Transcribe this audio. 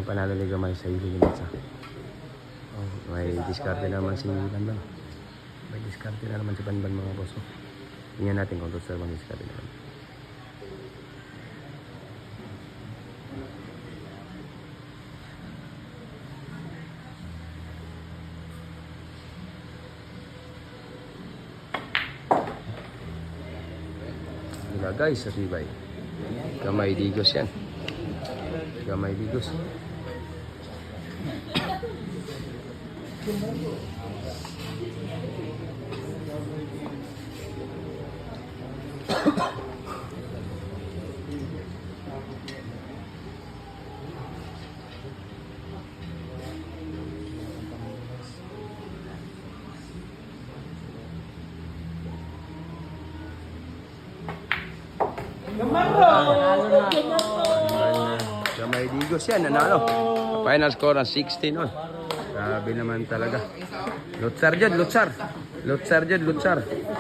ang panalo ni Gamay sa hili limit sa. Oh, may diskarte naman si Banban. May diskarte na naman si Banban mga boss. Oh. Tingnan natin kung total bang diskarte naman. Wala guys sa tibay. Gamay digos yan. Gamay digos. Gamay digos yan, nanalo. Final score ng 16 on. Grabe naman talaga. Lutsar dyan, lutsar. Lutsar dyan, lutsar.